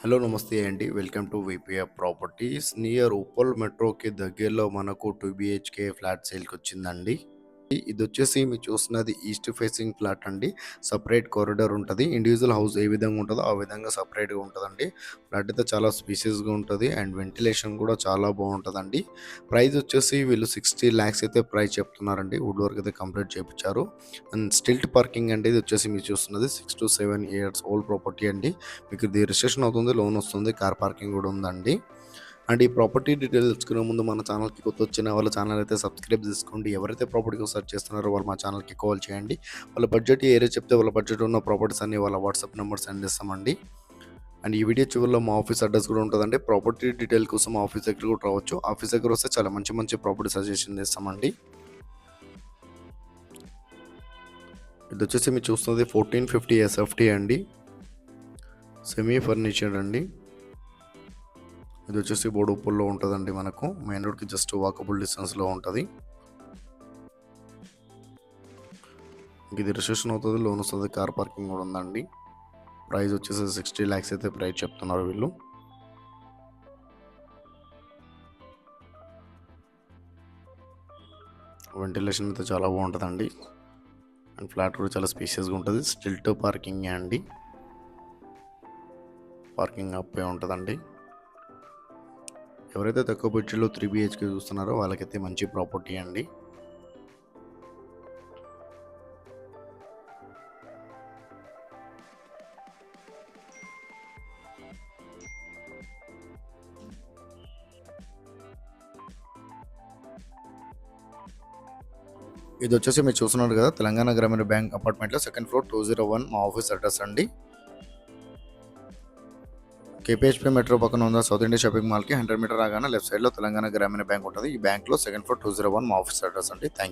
Hello నమస్తే అండి. Welcome to VPF properties. Near Uppal మెట్రోకి దగ్గరలో మనకు 2 బీహెచ్‌కే ఫ్లాట్ సేల్‌కొచ్చిందండి. ఇదొచ్చేసి మీరు చూస్తున్నది ఈస్ట్ ఫేసింగ్ ఫ్లాట్ అండి. సెపరేట్ కారిడార్ ఉంటది. ఇండివిడ్యువల్ హౌస్ ఏ విధంగా ఉంటదో ఆ విధంగా సెపరేట్‌గా ఉంటదండి. ఫ్లాట్ అయితే చాలా స్పేషియస్‌గా ఉంటది అండ్ వెంటిలేషన్ కూడా చాలా బావుంటదండి. ప్రైస్ వచ్చేసి వీళ్ళు 60 లాక్స్ అయితే ప్రైస్ చెప్తున్నారండి. వుడ్ వర్క్ అయితే కంప్లీట్ చేపిచ్చారు. అండ్ స్టిల్ట్ పార్కింగ్ అండి. ఇది వచ్చేసి మీరు చూస్తున్నది 6-7 ఇయర్స్ ఓల్డ్ ప్రాపర్టీ అండి. మీకు ఇది రిజిస్ట్రేషన్ అవుతుంది, లోన్ వస్తుంది, కార్ పార్కింగ్ కూడా ఉందండి. అండ్ ఈ ప్రాపర్టీ డీటెయిల్స్ తెలుసుకునే ముందు మన ఛానల్‌కి కొత్తొచ్చిన వాళ్ళ ఛానల్ అయితే సబ్స్క్రైబ్ చేసుకోండి. ఎవరైతే ప్రాపర్టీ కోసం సెర్చ్ చేస్తున్నారో వాళ్ళు మా ఛానల్‌కి కాల్ చేయండి. వాళ్ళ బడ్జెట్ ఏరియా చెప్తే వాళ్ళ బడ్జెట్ ఉన్న ప్రాపర్టీస్ అన్ని వాళ్ళ వాట్సాప్ నెంబర్ సెండ్ చేస్తామండి. అండ్ ఈ వీడియో చివరిలో మా ఆఫీస్ అడ్రస్ కూడా ఉంటదండి. ప్రాపర్టీ డీటెయిల్ కోసం మా ఆఫీస్ దగ్గర కూడా రావచ్చు. ఆఫీస్ దగ్గర వస్తే చాలా మంచి మంచి ప్రాపర్టీ సజెషన్ చేస్తామండి. ఇదొచ్చేసి మీరు చూస్తున్నది 1450 ఎస్ఎఫ్టీ అండి. సెమీ ఫర్నిచర్డ్ అండి. ఇది వచ్చేసి బోడుప్పల్లో ఉంటుందండి. మనకు మెయిన్ రోడ్కి జస్ట్ వాకబుల్ డిస్టెన్స్లో ఉంటుంది. ఇది రిజిస్ట్రేషన్ అవుతుంది, లోన్ వస్తుంది, కార్ పార్కింగ్ కూడా ఉందండి. ప్రైస్ వచ్చేసి 60 లాక్స్ అయితే ప్రైస్ చెప్తున్నారు వీళ్ళు. వెంటిలేషన్ అయితే చాలా బాగుంటుందండి. అండ్ ఫ్లాట్ కూడా చాలా స్పేషియస్గా ఉంటుంది. స్టిల్ట్ పార్కింగ్ అండి. పార్కింగ్ అప్పే ఉంటుందండి. ఎవరైతే తక్కువ బడ్జెట్లో 3 బీహెచ్కే చూస్తున్నారో వాళ్ళకైతే మంచి ప్రాపర్టీ అండి. ఇది వచ్చేసి మీరు చూస్తున్నారు కదా, తెలంగాణ గ్రామీణ బ్యాంక్ అపార్ట్మెంట్లో సెకండ్ ఫ్లోర్ 201 మా ఆఫీస్ అడ్రస్ అండి. కేపీహెచ్పీ మెట్రో పక్కన ఉన్న సౌత్ ఇండియా షాపింగ్ మాల్కి 100 మీటర్ రాగానే లెఫ్ట్ సైడ్లో తెలంగాణ గ్రామీణ బ్యాంక్ ఉంటుంది. ఈ బ్యాంక్లో సెకండ్ ఫ్లోర్ 201 మా ఆఫీస్ అడ్రస్ అండి. Thank you.